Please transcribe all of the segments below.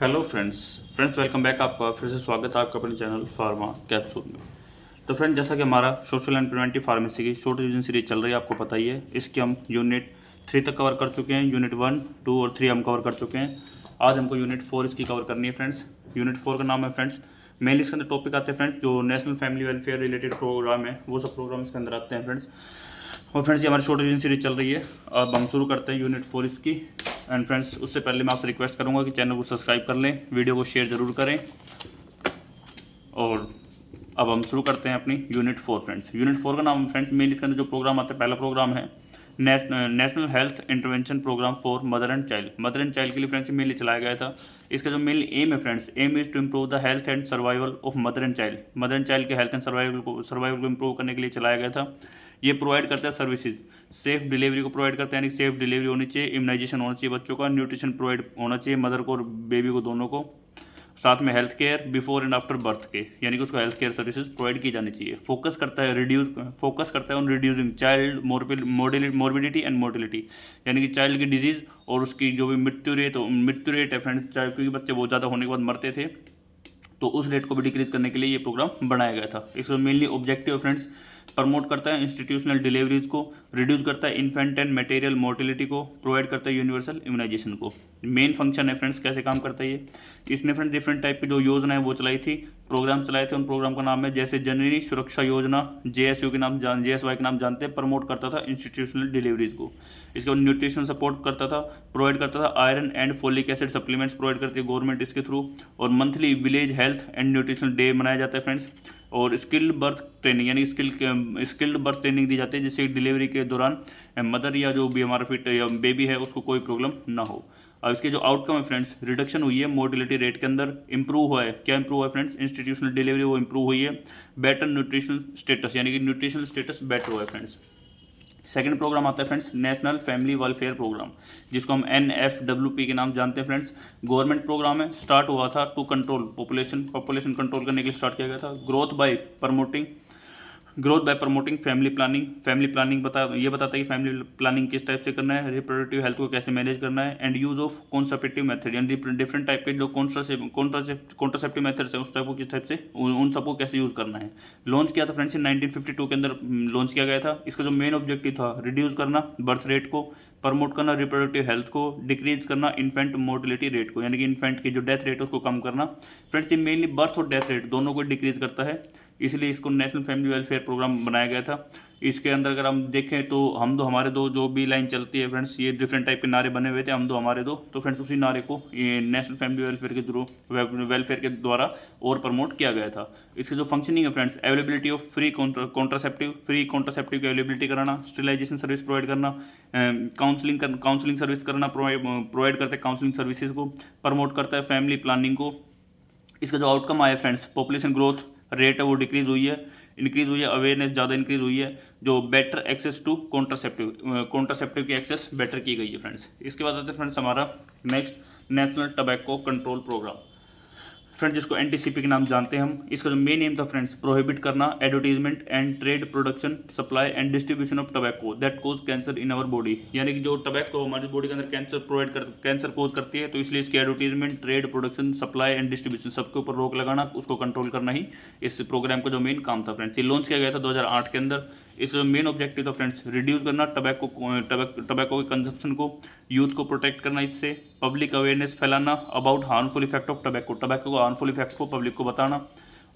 Hello friends welcome back. आपका फिर से स्वागत है आपका अपने चैनल फार्मा कैप्सूल में। तो फ्रेंड्स, जैसा कि हमारा सोशल एंड प्रिवेंटिव फार्मेसी की शॉर्ट रिवीजन सीरीज चल रही है, आपको पता ही है। इसके हम यूनिट 3 तक कवर कर चुके हैं। यूनिट 1, 2 और 3 हम कवर कर चुके हैं। आज हमको यूनिट 4 इसकी कवर करनी है फ्रेंड्स। यूनिट 4 का नाम है फ्रेंड्स, मेनली इसके अंदर टॉपिक आते हैं फ्रेंड्स जो national family welfare related programme है, वो सब प्रोग्राम इसके अंदर आते हैं फ्रेंड्स। और फ्रेंड्स, ये हमारी शॉर्ट रिवीजन सीरीज चल रही है। अब हम शुरू करते हैं यूनिट 4 इसकी। एंड फ्रेंड्स, उससे पहले मैं आपसे रिक्वेस्ट करूंगा कि चैनल को सब्सक्राइब कर लें, वीडियो को शेयर ज़रूर करें। और अब हम शुरू करते हैं अपनी यूनिट 4 फ्रेंड्स। यूनिट 4 का नाम फ्रेंड्स, मेन इसके अंदर जो प्रोग्राम आता है, पहला प्रोग्राम है national health intervention programme for mother and child. Mother and child के लिए फ्रेंड्स मेनली चलाया गया था। इसका जो मेनली एम है friends, aim is to improve the health and survival of mother and child. Mother and child के health and survival को इम्प्रूव करने के लिए चलाया गया था। ये प्रोवाइड करता है सर्विसेज, सेफ डिलीवरी को प्रोवाइड करते हैं, यानी सेफ डिलीवरी होनी चाहिए, इम्यूनाइजेशन होना चाहिए बच्चों का, न्यूट्रिशन प्रोवाइड होना चाहिए मदर को और बेबी को, दोनों को। साथ में health care before and after birth के, यानी कि उसको हेल्थ केयर सर्विसेज प्रोवाइड की जानी चाहिए। फोकस करता है on reducing child morbidity and mortality, यानी कि चाइल्ड की डिजीज़ और उसकी जो भी मृत्यु रेट है फ्रेंड्स, क्योंकि बच्चे बहुत ज़्यादा होने के बाद मरते थे, तो उस रेट को भी डिक्रीज करने के लिए ये प्रोग्राम बनाया गया था। इसका मेनली ऑब्जेक्टिव फ्रेंड्स, प्रमोट करता है इंस्टीट्यूशनल डिलीवरीज को, रिड्यूस करता है इन्फेंट एंड मटेरियल मोर्टिलिटी को, प्रोवाइड करता है यूनिवर्सल इम्यूनाइजेशन को। मेन फंक्शन है फ्रेंड्स, कैसे काम करता है ये। इसने फ्रेंड्स डिफरेंट टाइप की जो योजना है वो चलाई थी, प्रोग्राम चलाए थे। उन प्रोग्राम का नाम है जैसे जननी सुरक्षा योजना, JSU के नाम JSY के नाम जानते हैं। प्रमोट करता था इंस्टीट्यूशनल डिलीवरीज को। इसके बाद न्यूट्रिशन सपोर्ट करता था, प्रोवाइड करता था iron and folic acid supplements provide करती है गवर्नमेंट इसके थ्रू। और monthly village health and nutritional day मनाया जाता है फ्रेंड्स। और स्किल्ड बर्थ ट्रेनिंग, यानी स्किल्ड बर्थ ट्रेनिंग दी जाती है, जिससे डिलीवरी के दौरान मदर या जो भी हमारा फिट या बेबी है उसको कोई प्रॉब्लम ना हो। अब इसके जो आउटकम है फ्रेंड्स, रिडक्शन हुई है मोर्टिलिटी रेट के अंदर, इंप्रूव हुआ है। क्या इंप्रूव हुआ है फ्रेंड्स? इंस्टीट्यूशनल डिलीवरी वो इंप्रूव हुई है। बेटर न्यूट्रिशनल स्टेटस, यानी कि न्यूट्रिशनल स्टेटस बेटर हुआ है फ्रेंड्स। सेकंड प्रोग्राम आता है friends national family welfare programme, जिसको हम NFWP के नाम जानते हैं फ्रेंड्स। गवर्नमेंट प्रोग्राम है, स्टार्ट हुआ था टू कंट्रोल पॉपुलेशन कंट्रोल करने के लिए स्टार्ट किया गया था। Growth by promoting family planning ये बताता है कि फैमिली प्लानिंग किस टाइप से करना है, रिप्रोडक्टिव हेल्थ को कैसे मैनेज करना है, एंड यूज ऑफ कॉन्सेप्टिव मेथड, यानी डिफरेंट टाइप के जो कॉन्ट्रासेप्टिव मेथड्स हैं उस टाइप को किस टाइप से उन सबको कैसे यूज़ करना है। लॉन्च किया था फ्रेंड्स 1952 के अंदर लॉन्च किया गया था। इसका जो मेन ऑब्जेक्टिव था, रिड्यूस करना बर्थ रेट को, प्रमोट करना रिप्रोडक्टिव हेल्थ को, डिक्रीज करना इन्फेंट मोर्टिलिटी रेट को, यानी कि इन्फेंट की जो डेथ रेट है उसको कम करना। फ्रेंड्स, ये मेनली बर्थ और डेथ रेट दोनों को डिक्रीज करता है, इसलिए इसको नेशनल फैमिली वेलफेयर प्रोग्राम बनाया गया था। इसके अंदर अगर हम देखें तो हम दो हमारे दो जो भी लाइन चलती है फ्रेंड्स, ये डिफरेंट टाइप के नारे बने हुए थे, हम दो हमारे दो। तो फ्रेंड्स, उसी नारे को ये नेशनल फैमिली वेलफेयर के थ्रू वेलफेयर के द्वारा और प्रमोट किया गया था। इसकी जो फंक्शनिंग है friends, availability of free contraceptive की अवेलेबिलिटी कराना, स्टेरिलाइजेशन सर्विस प्रोवाइड करना, काउंसलिंग सर्विस करना, प्रोवाइड करते हैं काउंसलिंग सर्विसेज को, प्रमोट करता है फैमिली प्लानिंग को। इसका जो आउटकम आया फ्रेंड्स, पॉपुलेशन ग्रोथ रेट है वो इंक्रीज हुई है, अवेयरनेस ज़्यादा इंक्रीज हुई है, जो बेटर एक्सेस टू कॉन्ट्रासेप्टिव की एक्सेस बेटर की गई है फ्रेंड्स। इसके बाद आते हैं फ्रेंड्स हमारा next national tobacco control programme friends, जिसको NTCP के नाम जानते हैं हम। इसका जो मेन एम था फ्रेंड्स, प्रोहिबिट करना advertisement and trade production supply and distribution of tobacco that cause cancer in our body, यानी कि जो टबैको हमारी बॉडी के अंदर कैंसर कोज करती है, तो इसलिए इसकी advertisement, trade, production, supply and distribution सबके ऊपर रोक लगाना, उसको कंट्रोल करना ही इस प्रोग्राम का जो मेन काम था फ्रेंड्स। ये लॉन्च किया गया था 2008 के अंदर। इस मेन ऑब्जेक्टिव था फ्रेंड्स, रिड्यूस करना टबैको के कंजप्शन को, यूथ को प्रोटेक्ट करना, इससे पब्लिक अवेयरनेस फैलाना about harmful effect of tobacco को हार्मफुल इफेक्ट को पब्लिक को बताना।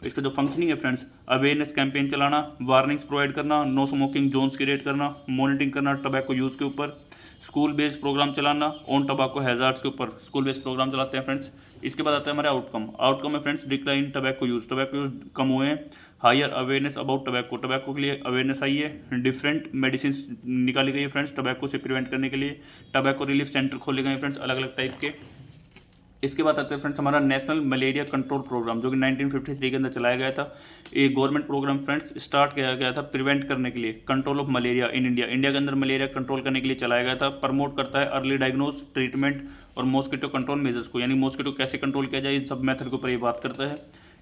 इसका जो फंक्शनिंग है फ्रेंड्स, अवेयरनेस कैंपेन चलाना, वार्निंग्स प्रोवाइड करना, नो स्मोकिंग जोन्स क्रिएट करना, मॉनिटरिंग करना टबैको यूज़ के ऊपर, स्कूल बेस्ड प्रोग्राम चलाना ऑन टबैको हैजार्ड्स के ऊपर, स्कूल बेस्ड प्रोग्राम चलाते हैं फ्रेंड्स। इसके बाद आता है हमारे आउटकम है फ्रेंड्स, डिक्लाइन टबैको यूज़ कम हुए हैं, हायर अवेयरनेस अबाउट टबैको के लिए अवेयरनेस आई है, डिफरेंट मेडिसिन निकाली गई है फ्रेंड्स टबैको से प्रिवेंट करने के लिए, टबैको रिलीफ सेंटर खोले गए हैं फ्रेंड्स अलग अलग टाइप के। इसके बाद आते हैं फ्रेंड्स हमारा नेशनल मलेरिया कंट्रोल प्रोग्राम, जो कि 1953 के अंदर चलाया गया था। ये गवर्नमेंट प्रोग्राम फ्रेंड्स स्टार्ट किया गया था प्रिवेंट करने के लिए, control of malaria in India के अंदर मलेरिया कंट्रोल करने के लिए चलाया गया था। प्रमोट करता है अर्ली डायग्नोस, ट्रीटमेंट और मॉस्किटो कंट्रोल मेजर्स को, यानी मॉस्किटो कैसे कंट्रोल किया जाए, इस सब मेथड के ऊपर ये बात करता है।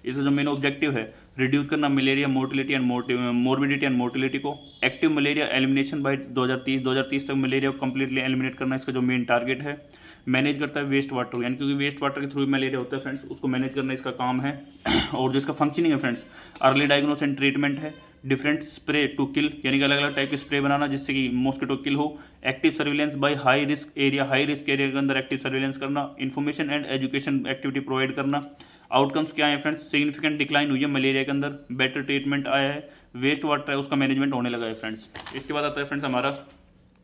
इसका जो मेन ऑब्जेक्टिव है रिड्यूस करना malaria mortality and morbidity and mortality को। एक्टिव मलेरिया एलिमिनेशन बाय 2030 तक मलेरिया को कंप्लीटली एलिमिनेट करना इसका जो मेन टारगेट है। मैनेज करता है वेस्ट वाटर, यानी क्योंकि वेस्ट वाटर के थ्रू मलेरिया होता है फ्रेंड्स, उसको मैनेज करना इसका काम है। और जो इसका फंक्शनिंग है friends, early diagnose and treatment है। डिफरेंट स्प्रे टू किल, यानी कि अलग अलग टाइप के स्प्रे बनाना जिससे कि मॉस्किटो किल हो। Active surveillance by high risk area के अंदर एक्टिव सर्विलेंस करना। Information and education activity provide करना। आउटकम्स क्या है फ्रेंड्स, सिग्निफिकेंट डिक्लाइन हुई है मलेरिया के अंदर, बेटर ट्रीटमेंट आया है, वेस्ट वाटर है उसका मैनेजमेंट होने लगा है फ्रेंड्स। इसके बाद आता है फ्रेंड्स हमारा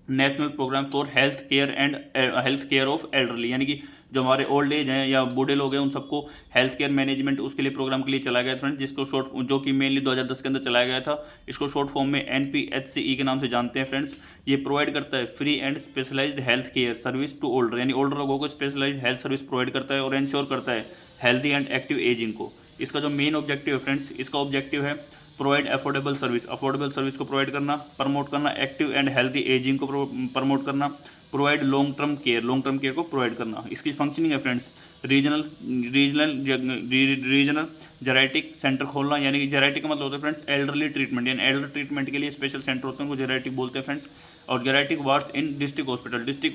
national programme for health care of elderly, यानी कि जो हमारे ओल्ड एज हैं या बूढ़े लोग हैं उन सबको हेल्थ केयर मैनेजमेंट उसके लिए प्रोग्राम के लिए चलाया गया था फ्रेंड्स, जिसको जो कि मेनली 2010 के अंदर चलाया गया था। इसको शॉर्ट फॉर्म में NPHCE के नाम से जानते हैं फ्रेंड्स। ये प्रोवाइड करता है free and specialized health care service to older, यानी ओल्डर लोगों को स्पेशलाइज्ड हेल्थ सर्विस प्रोवाइड करता है और इंश्योर करता है हेल्थी एंड एक्टिव एजिंग को। इसका जो मेन ऑब्जेक्टिव है फ्रेंड्स, इसका ऑब्जेक्टिव है प्रोवाइड अफोर्डेबल सर्विस को प्रोवाइड करना, प्रमोट करना एक्टिव एंड हेल्थी एजिंग को प्रमोट करना, प्रोवाइड लॉन्ग टर्म केयर को प्रोवाइड करना। इसकी फंक्शनिंग है फ्रेंड्स, रीजनल जेरेटिक सेंटर खोलना, यानी कि जेरेटिक का मतलब होता है फ्रेंड्स एल्डरली ट्रीटमेंट, यानी एल्डर ट्रीटमेंट के लिए स्पेशल सेंटर होते हैं उनको जेरेटिक बोलते हैं फ्रेंड्स। और जेरेटिक वार्ड्स इन डिस्ट्रिक्ट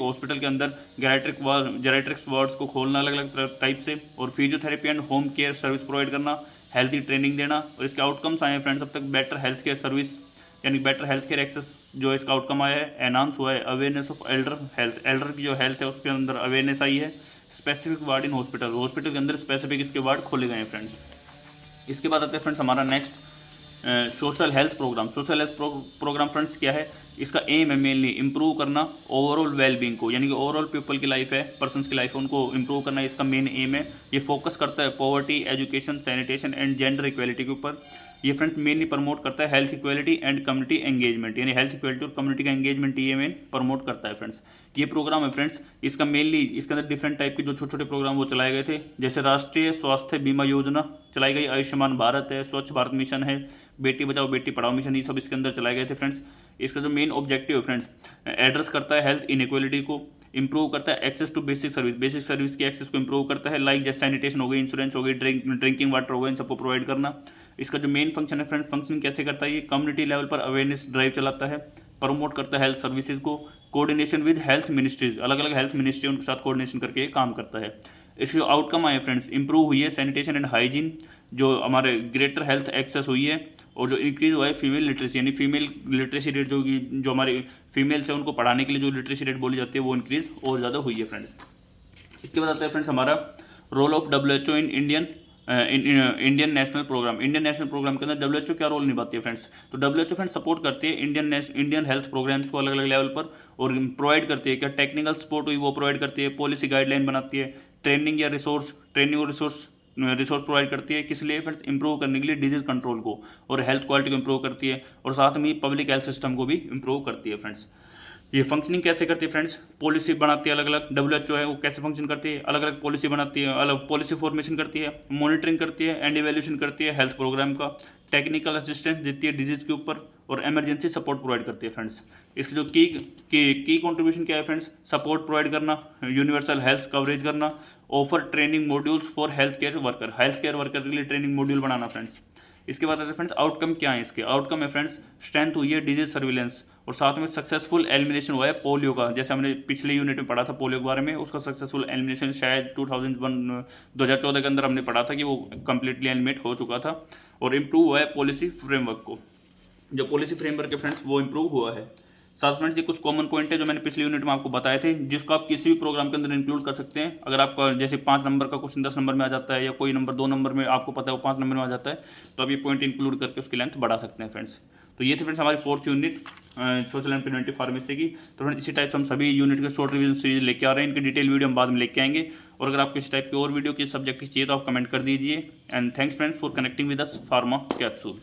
हॉस्पिटल के अंदर जेरेट्रिक्स वार्ड्स को खोलना अलग अलग टाइप से। और physiotherapy and home care service provide करना, हेल्थी ट्रेनिंग देना। और इसके आउटकम्स आए हैं फ्रेंड्स अब तक बेटर हेल्थ केयर सर्विस, यानी बेटर हेल्थ केयर एक्सेस जो इसका आउटकम आया है। एनहांस हुआ है अवेयरनेस ऑफ एल्डर की जो हेल्थ है उसके अंदर अवेयरनेस आई है। स्पेसिफिक वार्ड इन हॉस्पिटल के अंदर स्पेसिफिक इसके वार्ड खोले गए हैं फ्रेंड्स। इसके बाद आते हैं फ्रेंड्स हमारा next social health programme friends क्या है, इसका एम है मेनली इंप्रूव करना ओवरऑल वेलबींग को, यानी कि ओवरऑल पीपल की लाइफ है, पर्सन्स की लाइफ है, उनको इंप्रूव करना इसका मेन एम है। ये फोकस करता है poverty, education, sanitation and gender equality के ऊपर। ये फ्रेंड्स मेनली प्रमोट करता है health equality and community engagement, यानी हेल्थ इक्वेलिटी और कम्युनिटी का एंगेजमेंट ये मेन प्रमोट करता है फ्रेंड्स। ये प्रोग्राम है फ्रेंड्स, इसका मेनली इसके अंदर डिफरेंट टाइप के जो छोटे छोटे प्रोग्राम वो चलाए गए थे, जैसे राष्ट्रीय स्वास्थ्य बीमा योजना चलाई गई, आयुष्मान भारत है, स्वच्छ भारत मिशन है, बेटी बचाओ बेटी पढ़ाओ मिशन, ये सब इसके अंदर चलाए गए थे फ्रेंड्स। इसका जो मेन ऑब्जेक्टिव है फ्रेंड्स, एड्रेस करता है हेल्थ इनइक्वालिटी को, इंप्रूव करता है एक्सेस टू बेसिक सर्विस की एक्सेस को इंप्रूव करता है, लाइक जैसे सैनिटेशन हो गई, इंश्योरेंस हो गई, ड्रिंकिंग वाटर हो गई, इन सबको प्रोवाइड करना। इसका जो मेन फंक्शन है फ्रेंड्स, फंक्शन कैसे करता है, ये कम्युनिटी लेवल पर अवेयरनेस ड्राइव चलाता है, प्रमोट करता है हेल्थ सर्विसेज को, कोऑर्डिनेशन विद हेल्थ मिनिस्ट्रीज, अलग अलग हेल्थ मिनिस्ट्री उनके साथ कोऑर्डिनेशन करके ये काम करता है। इसके जो आउटकम आए फ्रेंड्स, इंप्रूव हुई है सैनिटेशन एंड हाइजीन, जो हमारे ग्रेटर हेल्थ एक्सेस हुई है, और जो इंक्रीज हुआ है फीमेल लिटरेसी, यानी फीमेल लिटरेसी रेट जो हमारे फीमेल्स है उनको पढ़ाने के लिए जो लिटरेसी रेट बोली जाती है वो इंक्रीज और ज़्यादा हुई है फ्रेंड्स। इसके बाद आता है फ्रेंड्स हमारा role of WHO in Indian national programme. Indian national programme के अंदर WHO क्या रोल निभाती है फ्रेंड्स, तो WHO फ्रेंड्स सपोर्ट करती है इंडियन हेल्थ प्रोग्राम्स को अलग अलग लेवल पर, और प्रोवाइड करती है क्या टेक्निकल सपोर्ट हुई वो प्रोवाइड करती है, पॉलिसी गाइडलाइन बनाती है, ट्रेनिंग और रिसोर्स प्रोवाइड करती है, किस लिए फ्रेंड्स, इंप्रूव करने के लिए डिजीज कंट्रोल को और हेल्थ क्वालिटी को इंप्रूव करती है, और साथ में पब्लिक हेल्थ सिस्टम को भी इंप्रूव करती है फ्रेंड्स। ये फंक्शनिंग कैसे करती है फ्रेंड्स, पॉलिसी बनाती है अलग अलग, WHO है वो कैसे फंक्शन करती है, अलग अलग पॉलिसी बनाती है, अलग पॉलिसी फॉर्मेशन करती है, मॉनिटरिंग करती है एंड इवैल्यूएशन करती है हेल्थ प्रोग्राम का, टेक्निकल असिस्टेंस देती है डिजीज के ऊपर, और इमरजेंसी सपोर्ट प्रोवाइड करती है फ्रेंड्स। इसकी जो की कंट्रीब्यूशन क्या है फ्रेंड्स, सपोर्ट प्रोवाइड करना, यूनिवर्सल हेल्थ कवरेज करना, offer training modules for health care worker के लिए ट्रेनिंग मॉड्यूल बनाना फ्रेंड्स। इसके बाद आते हैं फ्रेंड्स आउटकम क्या है, इसके आउटकम है फ्रेंड्स, स्ट्रेंथ हुई है डिजीज सर्विलेंस, और साथ में सक्सेसफुल एलिमिनेशन हुआ है पोलियो का, जैसे हमने पिछले यूनिट में पढ़ा था पोलियो के बारे में, उसका सक्सेसफुल एलिमिनेशन शायद 2014 के अंदर हमने पढ़ा था कि वो कंप्लीटली एलिमिनेट हो चुका था। और इम्प्रूव हुआ है पॉलिसी फ्रेमवर्क को, जो पॉलिसी फ्रेमवर्क है फ्रेंड्स वो इम्प्रूव हुआ है। साथ फ्रेंड्स ये कुछ कॉमन पॉइंट है जो मैंने पिछले यूनिट में आपको बताए थे, जिसको आप किसी भी प्रोग्राम के अंदर इंक्लूड कर सकते हैं। अगर आपका जैसे 5 नंबर का क्वेश्चन 10 नंबर में आ जाता है, या कोई नंबर 2 नंबर में आपको पता है वो 5 नंबर में आ जाता है, तो आप ये पॉइंट इंक्लूड करके उसकी लेंथ बढ़ा सकते हैं फ्रेंड्स। तो ये थी फ्रेंड्स हमारी 4th unit social and preventive pharmacy की। तो फ्रेंड्स इसी टाइप से हम सभी यूनिट के शॉर्ट रिवीजन सीरीज लेके आ रहे हैं, इनकी डिटेल वीडियो हम बाद में लेके आएंगे। और अगर आपको इस टाइप की और वीडियो किस सब्जेक्ट की चाहिए तो आप कमेंट कर दीजिए। And thanks friends for connecting with us pharma capsule.